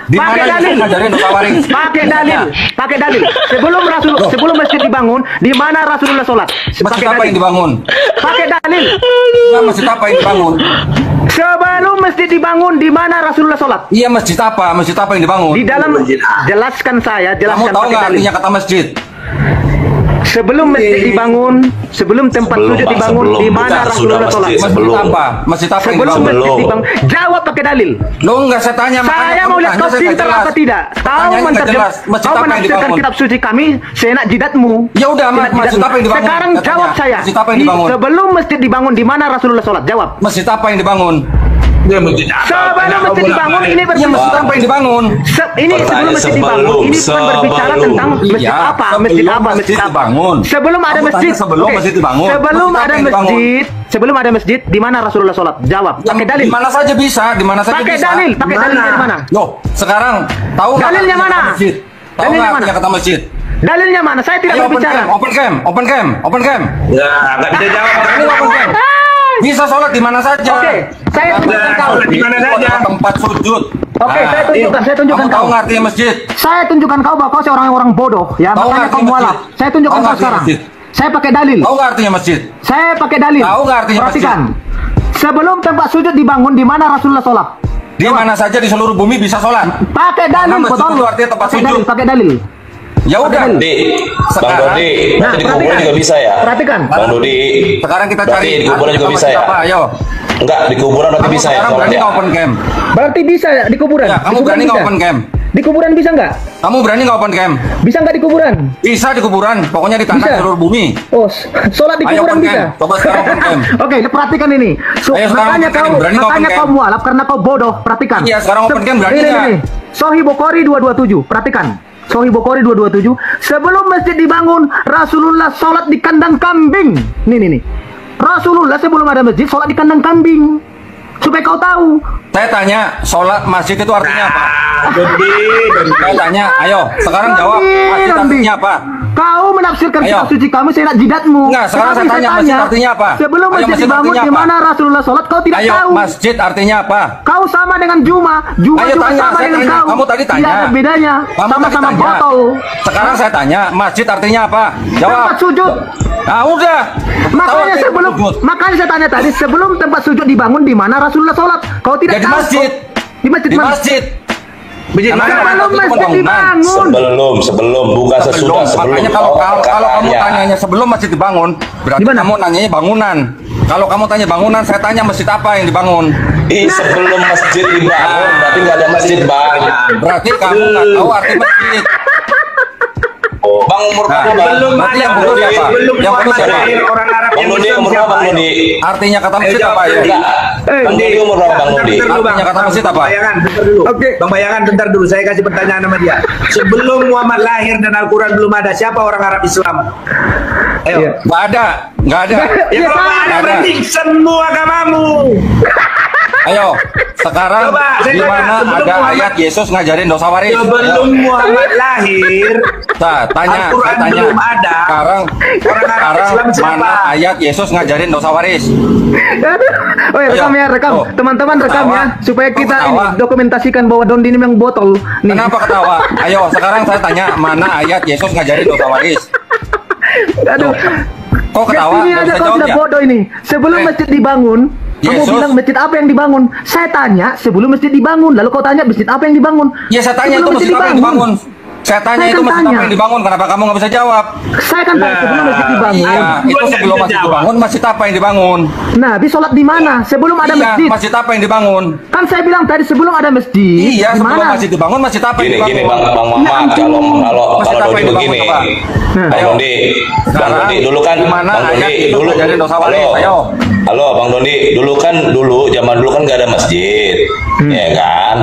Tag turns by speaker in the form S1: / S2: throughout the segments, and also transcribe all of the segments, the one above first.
S1: Di mana Yesus ngajarin dosa waris?
S2: Pakai dalil. Sebelum masjid dibangun, di mana Rasulullah sholat?
S1: Masjid apa yang dibangun?
S2: Pakai dalil.
S1: Nah, masjid apa yang dibangun?
S2: Sebelum masjid dibangun, di mana Rasulullah sholat?
S1: Iya, masjid apa? Masjid apa yang dibangun?
S2: Di dalam, jelaskan
S1: Kamu tahu nggak artinya kata masjid?
S2: Sebelum masjid dibangun, sebelum tempat sujud dibangun, di mana Rasulullah sholat?
S1: Masjid apa? Masjid apa yang
S2: Sebelum
S1: dibangun?
S2: masjid dibangun, jawab pakai dalil.
S1: Lo nggak saya tanya.
S2: Saya mau lihat kau pintar apa tidak. Kau menafsirkan kitab suci kami seenak jidatmu.
S1: Ya udah, masjid apa yang dibangun?
S2: Sekarang jawab saya.
S1: Masjid apa yang dibangun?
S2: Sebelum masjid dibangun, di mana Rasulullah sholat? Jawab.
S1: Masjid apa yang dibangun?
S2: Sebelum masjid dibangun, ini
S1: Ya, masjid apa yang dibangun?
S2: Ini sebelum masjid dibangun, ini bukan berbicara tentang masjid apa, masjid apa, masjid apa. Sebelum ada masjid,
S1: sebelum masjid dibangun.
S2: Sebelum ada masjid, di mana Rasulullah sholat? Jawab. Pakai dalil.
S1: Di mana saja bisa, di mana saja
S2: Pakai
S1: bisa.
S2: dalil, pakai dalil dari mana?
S1: Loh, sekarang tahu nggak
S2: Dalilnya
S1: artinya
S2: mana?
S1: kata masjid? Tahu
S2: Dalilnya
S1: nggak
S2: mana?
S1: artinya kata masjid?
S2: Dalilnya mana? Saya tidak
S1: Ayo,
S2: berbicara.
S1: open cam.
S3: Ya, nggak bisa jawab.
S1: Ini open cam. Bisa sholat di mana saja.
S2: Oke, saya tunjukkan kau.
S3: Di mana saja?
S1: Tempat sujud.
S2: Oke, saya tunjukkan
S1: Kamu tahu
S2: kau.
S1: nggak artinya masjid?
S2: Saya tunjukkan kau bahwa kau seorang bodoh, ya.
S1: Tahu
S2: Makanya
S1: nggak
S2: kau
S1: artinya
S2: mualaf.
S1: masjid?
S2: Saya tunjukkan
S1: Tahu
S2: kau
S1: nggak artinya
S2: sekarang.
S1: masjid?
S2: Saya pakai dalil.
S1: Tahu nggak artinya masjid?
S2: Saya pakai dalil.
S1: Tahu nggak artinya
S2: Perhatikan. Sebelum tempat sujud dibangun, di mana Rasulullah sholat?
S1: Di mana saja di seluruh bumi bisa sholat.
S2: Pakai dalil,
S1: Karena masjid
S2: betul.
S1: itu artinya tempat
S2: Pakai
S1: sujud.
S2: dalil, pakai dalil.
S1: Ya udah.
S3: Bang Dodi,
S2: Nah,
S3: berarti di kuburan juga bisa ya?
S2: Perhatikan.
S3: Bang Dodi,
S1: Sekarang kita
S3: berarti
S1: cari
S3: di kuburan juga
S1: arti
S3: bisa ya?
S1: apa, ayo.
S3: Enggak, di kuburan berarti
S1: Kamu
S3: bisa ya
S1: sekarang berani
S3: sholatnya?
S1: nggak open cam?
S2: Berarti bisa ya di kuburan?
S1: Ya,
S2: Di
S1: kamu
S2: kuburan
S1: berani nggak
S2: bisa?
S1: open cam?
S2: Di kuburan bisa nggak?
S1: Kamu berani nggak open cam?
S2: Bisa nggak di kuburan?
S1: Bisa di kuburan, pokoknya di tanah
S2: Bisa.
S1: seluruh bumi.
S2: Oh, sholat di
S1: Ayo
S2: kuburan
S1: open
S2: bisa.
S1: cam. Coba sekarang open cam.
S2: Oke, perhatikan ini.
S1: Ayo sekarang
S2: Makanya
S1: open cam. Berani nggak
S2: makanya
S1: open
S2: kau
S1: cam?
S2: mualaf karena kau bodoh. Perhatikan.
S1: Iya, sekarang open cam berani nggak?
S2: Sahih Bukhari 227. Perhatikan. Sahih Bukhari 227. Sebelum masjid dibangun, Rasulullah sholat di kandang kambing. Nih. Rasulullah sebelum ada masjid sholat di kandang kambing. Supaya kau tahu.
S1: Saya tanya, sholat masjid itu artinya apa?
S3: Dodi.
S1: Saya tanya, ayo sekarang jawab. Masjid artinya apa?
S2: Kau menafsirkan
S1: Ayo.
S2: kitab suci kami seenak jidatmu.
S1: Enggak, sekarang
S2: Tetapi
S1: saya tanya, masjid artinya apa?
S2: Sebelum
S1: Ayo,
S2: masjid
S1: masjid
S2: dibangun,
S1: artinya
S2: di
S1: apa?
S2: mana Rasulullah sholat, kau tidak
S1: Ayo,
S2: tahu.
S1: masjid artinya apa?
S2: Kau sama dengan Juma
S1: Ayo
S2: juga
S1: tanya,
S2: sama
S1: saya
S2: dengan
S1: tanya.
S2: kau.
S1: Kamu tadi tanya.
S2: Tidak ada bedanya.
S1: Kamu tadi
S2: Sama-sama
S1: tanya.
S2: botol.
S1: Sekarang saya tanya, masjid artinya apa? Jawab.
S2: Tempat sujud.
S1: Nah, udah.
S2: Makanya
S1: Tahu
S2: sebelum,
S1: sujud.
S2: makanya saya tanya tadi, sebelum tempat sujud dibangun, di mana Rasulullah sholat? Kau tidak
S1: Ya, di
S2: tahu.
S1: masjid.
S2: Di masjid.
S1: Di
S2: mana?
S1: masjid.
S3: Masjid
S1: Namanya
S3: mana?
S2: Sebelum
S1: itu
S2: masjid
S1: pembangunan.
S2: dibangun.
S3: Sebelum, bukan sesudah, sebelum.
S1: Makanya kalau kamu
S3: Makanya.
S1: tanyanya sebelum masjid dibangun, berarti
S2: Di mana?
S1: kamu nanyanya bangunan. Kalau kamu tanya bangunan, saya tanya masjid apa yang dibangun.
S3: Sebelum masjid dibangun, berarti nggak ada masjid, Bang.
S1: Berarti kamu nggak tahu arti masjid.
S3: Bang, umur
S1: Nah,
S3: berapa, Bang?
S1: belum
S3: Berarti
S1: ada,
S3: yang
S1: belum
S3: bodoh
S1: ada.
S3: siapa?
S1: Belum
S3: Yang bodoh
S1: ada.
S3: siapa?
S4: Orang Arab
S3: Bang
S4: yang
S3: Nudi,
S4: Islam
S3: umur berapa,
S4: siapa?
S3: Bang Nudi?
S1: Artinya kata masjid
S4: jawab,
S1: apa ya?
S3: Enggak. Bang Nudi umur berapa, Bang Nudi?
S4: Bentar dulu, Bang.
S1: Artinya kata masjid apa?
S4: Bayangan, bentar dulu.
S2: Oke.
S4: Bang Bayangan, bentar dulu. Saya kasih pertanyaan sama dia. Sebelum Muhammad lahir dan Al-Quran belum ada, siapa orang Arab Islam? Ayo.
S2: Iya.
S1: Nggak ada, nggak ada.
S4: Ya
S2: Iya,
S4: kalau nggak ada
S1: ada.
S4: berarti semua agamamu.
S1: Ayo, sekarang
S4: Coba, saya
S1: di
S4: tanya,
S1: mana
S4: sebelum
S1: ada
S4: Muhammad-
S1: ayat Yesus ngajarin dosa waris?
S4: Sebelum Muhammad lahir,
S1: Nah, tanya,
S4: Al-Quran
S1: saya tanya.
S4: belum ada.
S1: Sekarang,
S4: Orang Arab
S1: sekarang
S4: Islam siapa?
S1: mana ayat Yesus ngajarin dosa waris?
S2: Oh ya, rekam
S1: Ayo.
S2: ya, rekam.
S1: Oh.
S2: Teman-teman rekam
S1: Ketawa.
S2: ya, supaya
S1: Oh,
S2: kita
S1: ketawa.
S2: ini dokumentasikan bahwa Dondi ini memang botol. Nih.
S1: Kenapa ketawa? Ayo, sekarang saya tanya, mana ayat Yesus ngajarin dosa waris?
S2: Aduh.
S1: Kok ketawa?
S2: Ini
S1: Nggak
S2: aja
S1: bisa
S2: kau
S1: jawab
S2: sudah
S1: ya?
S2: bodoh ini. Sebelum
S1: Eh.
S2: masjid dibangun, kamu
S1: Yesus.
S2: bilang masjid apa yang dibangun? Saya tanya sebelum masjid dibangun, lalu kau tanya masjid apa yang dibangun?
S1: Ya, saya tanya itu
S2: Sebelum
S1: masjid apa yang dibangun? Saya tanya
S2: Saya
S1: itu
S2: kan
S1: masjid apa
S2: tanya.
S1: yang dibangun? Kenapa kamu nggak bisa jawab?
S2: Saya kan tanya sebelum masjid dibangun.
S1: Iya,
S4: Gua
S1: itu
S4: nggak
S1: sebelum
S4: bisa
S1: masjid
S4: jawab.
S1: dibangun, masjid apa yang dibangun?
S2: Nabi sholat di mana? Sebelum ada
S1: Iya,
S2: masjid.
S1: masjid apa yang dibangun?
S2: Kan saya bilang tadi sebelum ada masjid.
S1: Iya,
S2: di
S1: sebelum
S2: mana?
S1: masjid dibangun, masjid apa yang
S3: Gini,
S1: dibangun?
S3: gini, Bang Muhammad, kalau
S1: Masjid apa
S3: Dodi
S1: yang dibangun,
S3: begini.
S1: coba?
S3: Bang
S1: Ayo.
S3: Dodi, Bang
S1: Sekarang,
S3: Dodi dulu kan,
S1: di mana
S3: Bang
S1: ayat
S3: Dodi
S1: itu
S3: dulu.
S1: ngajarin dosa waris? Ayo.
S3: Halo, Bang Dodi, zaman dulu kan nggak ada masjid, ya kan?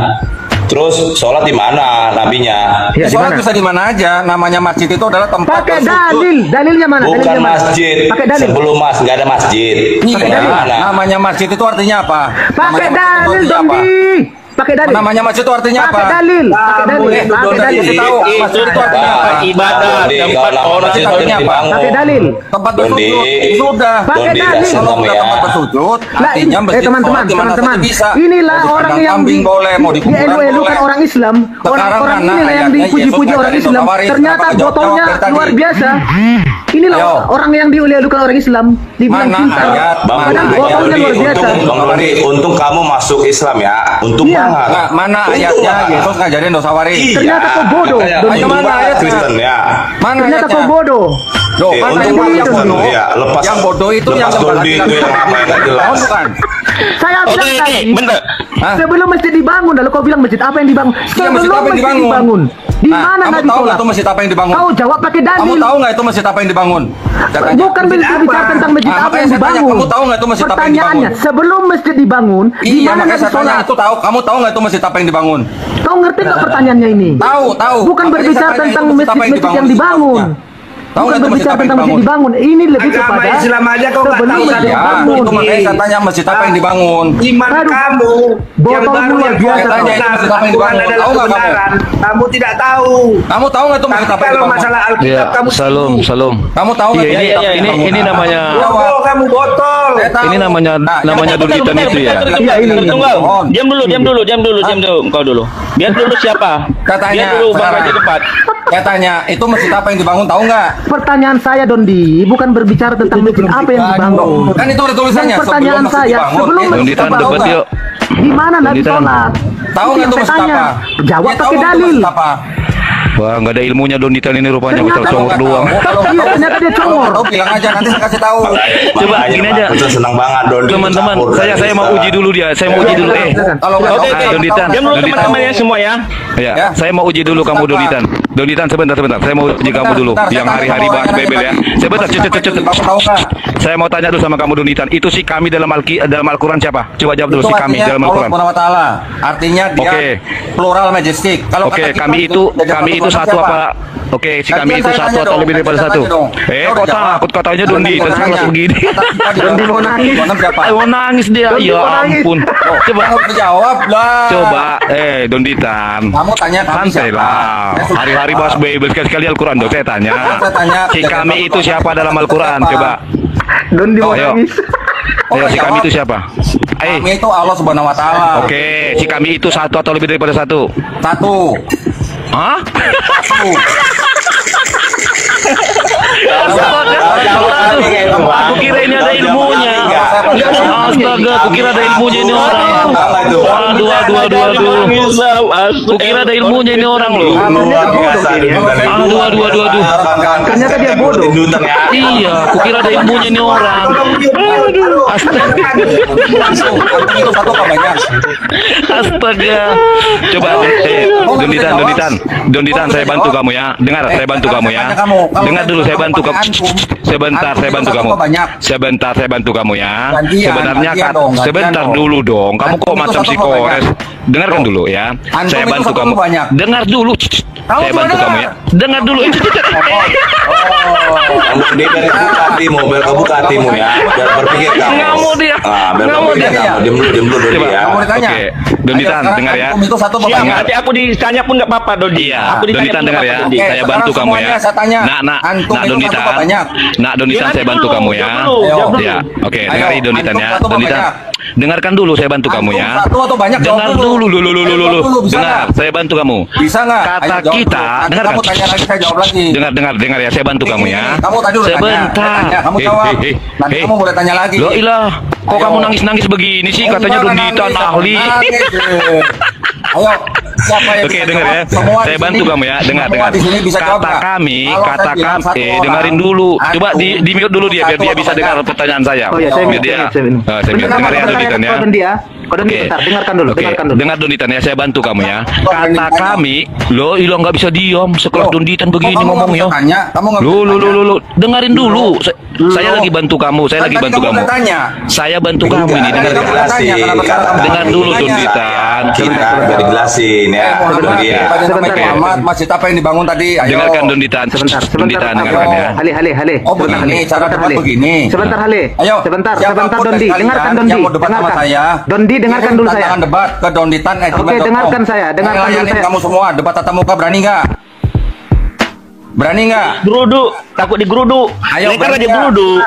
S3: Terus sholat di mana nabinya?
S2: Iya, di
S1: Sholat
S2: mana?
S1: bisa di mana aja. Namanya masjid itu adalah tempat
S2: Pakai
S1: bersujud.
S2: dalil. Dalilnya mana?
S3: Bukan
S2: Dalilnya mana?
S3: masjid.
S2: Pakai dalil.
S3: Sebelum nggak ada masjid.
S1: Iya,
S3: Pakai mana?
S1: namanya masjid itu artinya apa?
S2: Pakai
S1: Namanya masjid itu
S2: dalil,
S1: artinya apa?
S2: Dondi. pakai dalil.
S1: Namanya masjid itu artinya apa?
S2: Pakai dalil, pakai dalil,
S1: Eh,
S2: pakai
S1: Doni,
S2: dalil.
S1: kasih tahu masjid itu artinya apa?
S3: Pak,
S5: Ibadah,
S3: Dondi,
S5: tempat
S3: kalau nama
S5: orang
S3: masjid itu
S1: artinya apa?
S3: dibangun.
S2: Pakai dalil.
S1: Tempat
S3: Dondi,
S1: bersujud. Sudah.
S2: Pakai
S3: Dondi,
S2: dalil.
S3: kasih
S1: Kalau
S3: tahu
S1: udah
S3: ya.
S1: tempat bersujud,
S2: Lah,
S1: artinya masjid
S2: teman-teman,
S1: sholat di mana
S2: teman-teman.
S1: saja bisa.
S2: Inilah
S1: Mau di
S2: orang
S1: kandang
S2: yang
S1: kambing boleh, mau di kuburan
S2: dielu-elukan
S1: boleh.
S2: orang Islam. Orang
S1: Sekarang mana
S2: inilah yang
S1: ayatnya
S2: dipuji-puji
S1: Yesus
S2: orang
S1: ngajarin
S2: Islam.
S1: dosa waris?
S2: Ternyata
S1: Kenapa jawab
S2: botolnya
S1: dari tadi?
S2: luar biasa. Inilah
S1: Ayo.
S2: orang yang dielu-elukan orang Islam. Dibilang
S1: Mana
S2: cinta.
S1: ayat?
S3: Bang
S1: Mana
S2: Padahal
S1: ayat?
S2: botolnya luar biasa.
S3: Bang Dondi, untung kamu masuk Islam ya. Untung
S2: Iya.
S3: banget.
S1: Nah, mana
S3: Untung
S1: ayatnya
S3: banget.
S1: Yesus ngajarin dosa waris?
S3: Iya.
S2: Ternyata kau bodoh,
S3: Makanya,
S2: Dondi.
S3: untung
S1: Mana
S3: banget
S1: ayatnya?
S3: Kristen ya.
S1: Mana
S2: Ternyata
S1: ayatnya?
S2: kau bodoh.
S1: Loh,
S3: Eh,
S1: mana
S3: untung
S1: yang
S3: banget
S1: bodoh?
S3: Kristen ya. Lepas
S1: Yang bodoh itu
S3: lepas
S1: yang
S3: Dondi itu yang apa yang nggak jelas.
S1: Oh, bukan.
S2: Saya bilang tadi,
S5: bentar.
S1: Hah?
S2: sebelum masjid dibangun, lalu kau bilang masjid apa yang dibangun?
S1: Iya,
S2: Sebelum
S1: masjid apa yang
S2: masjid
S1: dibangun?
S2: dibangun. Di
S1: Nah,
S2: mana
S1: kamu
S2: Nabi
S1: tahu nggak
S2: sholat?
S1: itu masjid apa yang dibangun?
S2: Kau jawab pakai dalil.
S1: Kamu tahu nggak itu masjid apa yang dibangun? Katanya.
S2: Bukan
S4: Masjid
S2: berbicara
S4: apa?
S2: tentang masjid
S1: Ah,
S2: apa
S1: makanya
S2: yang
S1: saya tanya,
S2: dibangun.
S1: kamu tahu nggak itu masjid apa yang
S2: Pertanyaannya,
S1: dibangun?
S2: sebelum masjid dibangun, di
S1: Iya,
S2: mana
S1: makanya
S2: Nabi
S1: saya tanya
S2: sholat?
S1: itu tahu. Kamu tahu nggak itu masjid apa yang dibangun?
S2: Kau ngerti nggak pertanyaannya ini?
S1: Tahu, tahu.
S2: Bukan
S1: Makanya
S2: berbicara
S1: saya tanya
S2: tentang
S1: itu masjid apa
S2: masjid-masjid yang dibangun.
S1: Tahu
S2: Bukan
S1: nggak itu masjid
S2: berbicara
S1: apa yang
S2: tentang masjid dibangun. Ini lebih
S4: Agama
S2: kepada
S4: Islam aja kau nggak
S2: sebelum
S4: tahu
S2: masjid
S4: kan?
S1: Ya,
S2: dibangun.
S1: itu makanya saya tanya masjid apa yang dibangun.
S4: Iman
S2: Aduh.
S4: kamu yang
S2: Botol
S4: baru
S2: luar
S4: yang
S2: biasa.
S4: kau
S1: Tanya itu
S4: benar,
S1: masjid apa yang
S4: Tuhan
S1: dibangun.
S4: adalah
S1: Tahu nggak kamu?
S4: kebenaran. Kamu tidak tahu.
S1: Kamu tahu nggak itu
S4: Tapi
S1: masjid apa yang
S4: kalau
S1: dibangun?
S4: masalah Alkitab
S6: Iya,
S4: kamu
S6: salam,
S4: sibuk.
S6: salam.
S1: Kamu tahu nggak?
S6: Iya,
S1: itu
S6: iya,
S1: masjid apa yang
S6: ini
S1: dibangun?
S6: namanya
S4: Botol kamu botol.
S1: Saya tahu.
S6: ini namanya
S1: Nah,
S6: namanya
S1: yang-
S6: Dolitan itu ya.
S2: Iya, ini.
S5: Tunggal.
S1: Mohon.
S5: Diam dulu. Diam dulu. Kau dulu. Biar dulu siapa?
S1: Katanya,
S5: Biar dulu Bang
S1: sekarang.
S5: Raja depan.
S1: Saya tanya, itu masjid apa yang dibangun tahu nggak?
S2: Pertanyaan saya Dondi, bukan berbicara tentang masjid apa yang dibangun.
S1: Kan itu ada tulisannya.
S2: Dan pertanyaan
S1: sebelum masjid
S2: saya,
S1: dibangun,
S2: sebelum
S1: itu
S2: masjid
S6: Donditan
S1: tahu
S6: debat
S1: nggak?
S6: yuk.
S2: Di mana Nabi
S6: Donditan.
S2: sholat?
S1: Tahu nggak itu
S2: yang
S1: masjid
S2: saya tanya.
S1: apa?
S2: Jawab
S1: Ya, tahu
S2: pakai
S1: itu
S2: dalil.
S1: masjid apa?
S6: Wah, nggak ada ilmunya Donditan ini rupanya, kita
S2: Ternyata
S6: congor
S1: Kalau
S6: doang.
S1: nggak tahu, kalau nggak
S2: Iya,
S1: tahu,
S2: ternyata dia
S1: kalau
S2: congor.
S1: nggak tahu, bilang aja nanti saya kasih tahu.
S6: Coba, gini aja.
S3: Itu senang banget Dondi.
S6: Teman-teman, saya mau uji dulu dia. Saya mau uji dulu.
S1: Kalau nggak
S5: Oke,
S1: tahu,
S5: oke.
S6: Donditan.
S5: Diam dulu
S6: Donditan.
S5: teman-teman ya semua ya.
S6: Ya,
S1: Ya.
S6: saya mau uji dulu kamu Donitan. Donitan sebentar. Saya mau uji kamu dulu.
S1: Bentar,
S6: Yang
S1: saya
S6: hari-hari
S1: tanya
S6: bahas
S1: bawahnya
S6: Bebel ya.
S1: nanti.
S6: Sebentar,
S1: Kamu tahu nggak?
S6: Saya mau tanya dulu sama kamu Donitan. Itu si kami dalam Al-Quran siapa? Coba jawab dulu
S1: Itu
S6: si kami
S1: artinya
S6: dalam
S1: Allah
S6: Al-Quran.
S1: Subhanahu wa Taala. Artinya dia
S6: Oke.
S1: plural majestic. Kalau
S6: Oke,
S1: kata kita
S6: kami itu
S1: Tuhan
S6: satu
S1: siapa?
S6: apa? Oke, si
S1: Gantian
S6: kami itu
S1: saya
S6: satu
S1: tanya
S6: atau
S1: dong,
S6: lebih daripada
S1: gantian
S6: satu?
S1: saya tanya dong.
S6: Kok
S1: Udah jawab.
S6: takut katanya Dondi
S1: Gantian saya
S6: kelas
S1: tanya.
S6: begini.
S2: Dondi mau nangis.
S1: Siapa?
S6: Mau nangis dia.
S2: Dondi
S6: Ya
S2: mau nangis.
S6: ampun. Coba.
S1: Kamu jawab lah.
S6: Coba, Donditan.
S1: Kamu tanya kami
S6: Santai
S1: siapa?
S6: lah.
S1: Saya sudah
S6: Hari-hari
S1: jawab.
S6: bahas Bible sekali-sekali Al-Quran dong. Saya tanya.
S1: Saya tanya,
S6: Si
S1: tidak
S6: kami
S1: tahu
S6: itu siapa
S1: siapa.
S6: dalam Al-Quran?
S1: Siapa?
S6: Coba.
S2: Dondi mau
S6: Ayo.
S2: nangis.
S1: Oh,
S6: Ayo, si
S1: jawab.
S6: kami itu siapa?
S1: Kami itu Allah Subhanahu wa Taala.
S6: Oke, si kami itu satu atau lebih daripada satu?
S1: Satu.
S6: Hah?
S1: Satu.
S6: Aku kira ini ada ilmunya. Astaga, aku kira ada ilmunya ini orang. Aduh. Aku kira ada ilmunya ini orang loh. Aduh.
S2: Ternyata dia bodoh.
S6: Iya, aku kira ada ilmunya ini orang. Astaga.
S1: Itu satu apa banyak?
S6: Astaga. Coba, Donditan, saya bantu kamu ya. Dengar, saya bantu kamu ya. Dengar dulu, saya bantu kamu. Sebentar, saya bantu kamu. Sebentar, saya bantu kamu ya. Sebenarnya kan, sebentar dulu dong. Kamu kok macam psikores? Dengarkan dulu ya. Saya bantu kamu. Dengar dulu. Saya bantu kamu ya. Dengar dulu.
S3: Dia dari buka hatimu, biar kau buka hatimu ya. Biar berpikir kamu.
S6: Nggak mau dia.
S3: Biar
S6: Nggak
S3: kau
S6: mau
S3: berpikir
S6: dia.
S3: kamu. Diam dulu Dodi
S6: Coba,
S3: ya.
S1: Kamu ditanya.
S6: Oke, Donditan, dengar ya.
S1: Itu satu apa
S5: Siap,
S1: banyak?
S5: nanti aku ditanya pun nggak apa-apa Dodi.
S6: Iya,
S5: Aku ditanya
S6: Donditan
S5: pun
S6: dengar
S5: nggak
S6: ya.
S5: apa-apa, Dodi.
S1: Oke,
S6: Saya bantu
S1: sekarang
S6: kamu ya.
S1: semuanya saya tanya. Antum itu
S6: Donditan.
S1: satu apa banyak?
S6: Donditan
S5: Ya,
S6: saya bantu
S5: nanti
S6: kamu
S5: dulu,
S6: ya.
S5: jawab dulu,
S1: Ayo.
S5: jawab dulu.
S6: Ya, oke,
S1: Ayo,
S6: dengar Donditan
S1: antum
S6: ya.
S1: satu apa
S6: Donditan.
S1: banyak?
S6: Dengarkan dulu, saya bantu kamu
S1: Antum
S6: ya.
S1: satu atau banyak? Jawab
S6: Dengar
S1: dulu.
S6: dulu.
S1: Jawab dulu, bisa
S6: Dengar,
S1: nggak?
S6: saya bantu kamu.
S1: Bisa nggak?
S6: Kata
S1: Ayo, jawab
S6: kita,
S1: dulu. Nanti
S6: dengarkan.
S1: kamu tanya lagi, saya jawab lagi.
S6: Dengar ya, saya bantu kamu ya.
S1: Kamu tadi udah
S6: Sebentar.
S1: tanya. Tanya, kamu jawab. Nanti kamu boleh tanya lagi.
S6: Loh ilah, kok
S1: Ayo.
S6: kamu nangis-nangis begini sih?
S1: Oh,
S6: Katanya
S1: enggak,
S6: Donditan
S1: nangis,
S6: ahli.
S1: nangis, Ayo, siapa yang
S6: Oke,
S1: bisa
S6: dengar
S1: jawab?
S6: ya.
S1: Semua
S6: Saya
S1: di
S6: bantu
S1: sini-
S6: kamu ya. Dengar.
S1: semua di sini bisa jawab
S6: Kata
S1: nggak?
S6: kami,
S1: Kalau saya bilang satu orang,
S6: dengarin dulu. Coba
S1: antum
S6: di mute dulu dia biar
S1: satu
S6: dia
S1: apa
S6: bisa dengar
S1: banyak?
S6: pertanyaan saya.
S2: Oh ya, saya
S6: Biar
S2: minta.
S6: dia.
S2: Saya minta.
S6: Saya minta. Dengar ya Donditan ya.
S2: Kau dia. Kau Dondi,
S6: Oke.
S2: bentar, dengarkan dulu,
S6: Oke,
S2: dengarkan dulu.
S6: dengar Donditan ya, saya bantu kamu ya.
S1: Kok
S6: Kata
S1: Donditan?
S6: kami, lo ilo nggak bisa diam sekelas
S1: Loh,
S6: Donditan
S1: kok
S6: begini
S1: kamu nggak
S6: ngomongnya.
S1: bisa tanya? Kamu nggak bisa tanya?
S6: Lu, dengerin dulu. Saya lagi bantu kamu, saya
S1: Kan
S6: lagi
S1: tadi
S6: bantu
S1: kamu
S6: kamu.
S1: udah tanya.
S6: Saya bantu kamu ini,
S1: Tadi
S6: dengar.
S1: kamu udah tanya, kenapa sekarang kamu
S6: Dengar dulu
S1: tanya?
S6: Donditan. Donditan.
S3: Kita udah dijelasin ya. Dia.
S2: Sebentar,
S1: Muhammad, masjid apa yang dibangun tadi? Ayo.
S6: Dengarkan Donditan.
S2: Sebentar,
S6: Donditan,
S2: Apa?
S6: dengarkan ya.
S2: Hale.
S1: Oh, begini, cara debat begini.
S2: Sebentar, Hale.
S1: Ayo,
S2: Sebentar,
S1: siapapun
S2: Dondi.
S1: dari
S2: Dengarkan
S1: kalian
S2: Dondi.
S1: yang mau debat sama
S2: Dengarkan.
S1: saya.
S2: Dondi, dengarkan dulu saya.
S1: Tantangan debat ke Donditan.
S2: Oke, dengarkan saya. Dengarkan dulu
S1: Layanin
S2: saya.
S1: kamu semua debat tatap muka, berani nggak? Berani nggak?
S5: Geruduk, takut digeruduk.
S1: Ayo,
S5: Lempar aja
S1: berani
S5: geruduk.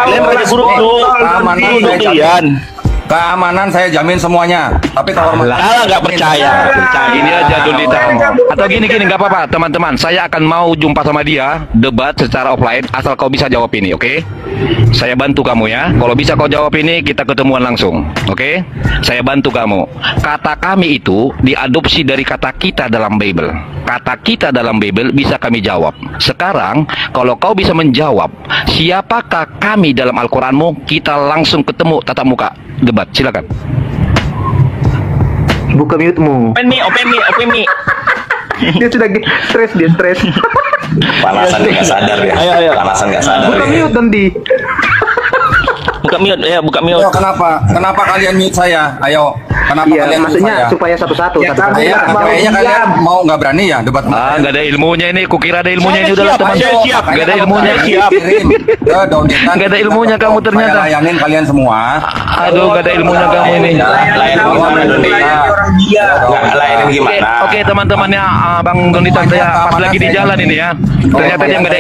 S5: Lempar aja geruduk.
S1: Keamanan
S5: Geruduk
S1: saya jamin.
S5: kalian.
S1: Keamanan saya jamin semuanya. Tapi kalau
S5: Alah, nggak percaya.
S6: Ini aja Donditan. Atau gini nggak apa-apa teman-teman. Saya akan mau jumpa sama dia debat secara offline asal kau bisa jawab ini, oke? Saya bantu kamu ya. Kalau bisa kau jawab ini kita ketemuan langsung, oke? Saya bantu kamu. Kata kami itu diadopsi dari kata kita dalam Bible. Kata kita dalam Bible bisa kami jawab. Sekarang kalau kau bisa menjawab siapakah kami dalam Al-Quranmu, kita langsung ketemu tatap muka debat. Silakan.
S2: Buka mute-mu.
S5: Open me.
S2: Dia sudah stres.
S3: Panasan nggak sadar ya.
S5: Ayo.
S3: Panasan nggak sadar.
S2: Buka
S3: ya.
S2: mute, Dondi.
S5: Buka mute.
S1: Ayo, kenapa? Kenapa kalian mute saya? Ayo, kenapa
S2: Iya,
S1: kalian mute
S2: maksudnya
S1: saya?
S2: supaya satu-satu.
S4: Ya,
S2: satu-satu.
S4: kami nggak mau
S1: Kayaknya kalian
S4: diam.
S1: mau nggak berani ya debat sama saya?
S6: Nggak ada ilmunya ini. Kukira ada ilmunya ini
S5: Saya
S6: udahlah
S5: siap,
S6: teman.
S5: saya siap.
S6: Nggak ada ilmunya.
S5: Siap.
S1: Kirim ke Donditan.
S6: Nggak ada ilmunya kamu ternyata.
S1: Saya layanin kalian semua.
S6: Aduh, nggak ada ilmunya kamu ini.
S3: Layanin gimana Dondi?
S4: Orang dia.
S3: Nggak layanin gimana?
S6: Oke teman-teman ya, Bang Donditan saya pas lagi di jalan ini ya. Ternyata dia nggak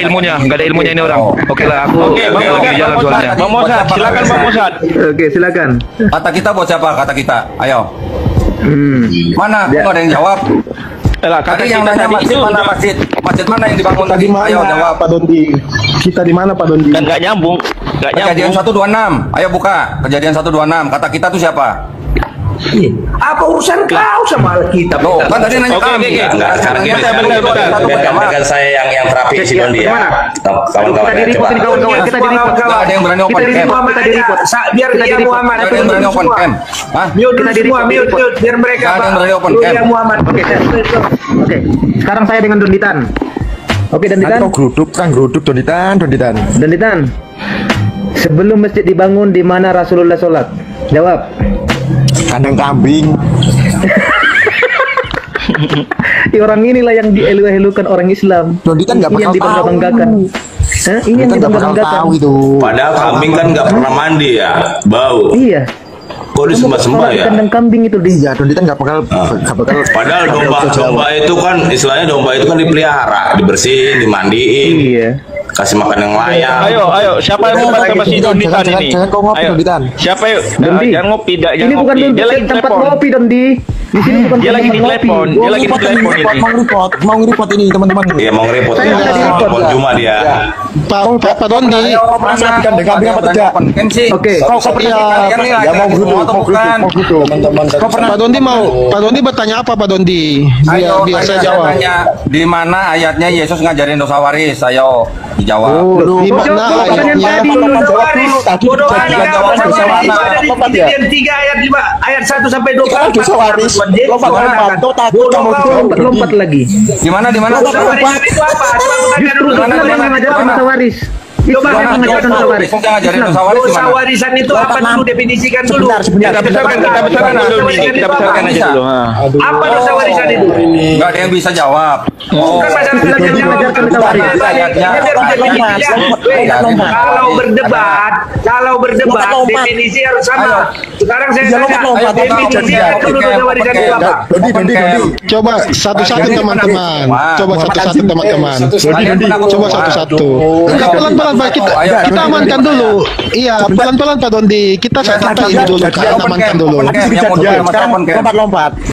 S6: ada ilmunya ini orang. Oke lah, aku
S5: Bang
S6: lagi di jalan soalnya.
S5: Bang Mosad, silakan Bang Mosad.
S2: Oke, silakan.
S1: Kata kita buat siapa? Kata kita. Ayo.
S2: Hmm.
S1: Mana? Kok nggak ada yang jawab?
S5: Kata
S1: Tadi yang
S5: kita
S1: nanya
S5: tadi
S1: masjid
S5: itu
S1: mana masjid? Masjid mana yang dibangun tadi? Ayo jawab.
S7: Pak Dondi? Kita di mana Pak Dondi?
S5: kan nggak nyambung.
S1: Kejadian 126. Ayo buka. Kejadian 126. Kata kita tuh siapa?
S4: Apa urusan kau sama Alkitab?
S1: Loh, kan tadi nanya
S5: Oke,
S1: kami.
S5: oke.
S3: Enggak, sekarang gini.
S5: Bentar.
S3: Biarkan saya yang terapi si Dondi ya.
S2: Gimana?
S3: Kawan-kawan
S2: Kita
S3: ya,
S2: di-report
S3: coba.
S2: ini kawan-kawan. Kita di-report.
S1: Nggak ada yang berani open cam.
S2: Kita di-report.
S4: Biar
S2: Kita
S4: dia
S2: di-report.
S4: Muhammad.
S1: Nggak ada yang berani open cam. Hah?
S4: Mute
S2: Kita
S4: dulu semua,
S2: di-report.
S4: mute. Biar mereka
S1: Nggak ada yang berani open
S4: Lu
S1: cam.
S4: dia Muhammad.
S2: Oke. Sekarang saya dengan Donditan. Oke, Donditan.
S7: Geruduk Donditan.
S2: Donditan. Sebelum masjid dibangun, di mana Rasulullah sholat? Jawab.
S7: Kandang kambing.
S2: Orang inilah yang dielu-elukan orang Islam.
S7: Donditan nggak
S2: Ini yang
S7: bakal
S2: dibangga-banggakan. Hah? Ini yang
S7: Kita nggak bakal
S2: dibangga-banggakan.
S7: tahu itu.
S3: Padahal kambing kan nggak pernah mandi ya, bau.
S2: Iya.
S3: Kok disembah-sembah
S2: Sholat di
S3: ya?
S2: kandang kambing itu di.
S7: Iya, Donditan nggak bakal.
S3: Padahal domba itu kan istilahnya domba itu kan dipelihara, dibersihin, dimandiin,
S2: Iya.
S3: kasih makan yang layak.
S5: Ayo, siapa yang mau sama si Donditan
S7: Jangan-
S5: ini?
S7: jangan kau ngopi,
S5: Ayo.
S7: Donditan.
S5: Siapa yuk?
S2: Dondi.
S5: Jangan ngopi, jangan
S2: Ini bukan
S5: ngopi. Dia lagi
S2: tempat
S5: telepon.
S2: ngopi, Dondi. Di sini bukan
S5: Dia lagi
S2: tempat
S5: di telepon.
S2: ngopi.
S5: Dia lagi di telepon ini.
S7: Mau nge-report ini teman-teman.
S3: Iya mau ngerepot
S2: Saya
S3: ya,
S2: nggak di-report.
S3: repot cuma dia.
S7: Pak Dondi.
S1: Mana?
S7: Kandang kambing apa tidak?
S1: Open cam sih.
S2: Oke.
S1: Kau pernah kalian nih
S7: Ya mau
S1: lagi
S7: geruduk,
S1: atau bukan?
S7: teman-teman.
S8: Pak Dondi mau, Pak Dondi bertanya apa Pak Dondi?
S1: Ayo,
S8: Biar saya
S1: saya
S8: jawab.
S1: tanya, di mana ayatnya Yesus ngajarin dosa waris? Ayo dijawab.
S8: Di mana ayatnya?
S4: Bodoh
S7: Tadi
S4: amat.
S7: jawab dosa waris.
S4: Ada di Kejadian 3 ayat 5 ayat 1 sampai 24.
S7: Dosa waris. Lompat.
S2: Lompat lagi.
S1: Di mana?
S4: Dosa waris itu apa? Coba tanya dulu.
S2: Islam yang mengajarkan dosa waris. Islam yang mengajarkan dosa waris.
S1: Yesus yang ngajarin dosa waris di
S4: Dosa
S1: mana?
S4: warisan itu apa dulu definisikan dulu.
S5: Kita besarkan dulu. Kita besarkan aja dulu.
S4: Apa dosa warisan itu?
S1: Enggak ada yang bisa jawab.
S4: Bukan masalah belajar
S2: mengajarkan dosa waris.
S4: Kalau berdebat definisi harus sama. Sekarang saya tanya definisi dulu dosa warisan itu apa?
S7: Dondi.
S8: Coba satu-satu teman-teman. Coba satu-satu teman-teman. Coba satu-satu. Enggak pelan-pelan Pak, kita amankan dulu. Iya, pelan-pelan Pak Dondi. Kita satu-satu ini dulu, kita amankan dulu.
S7: Lompat.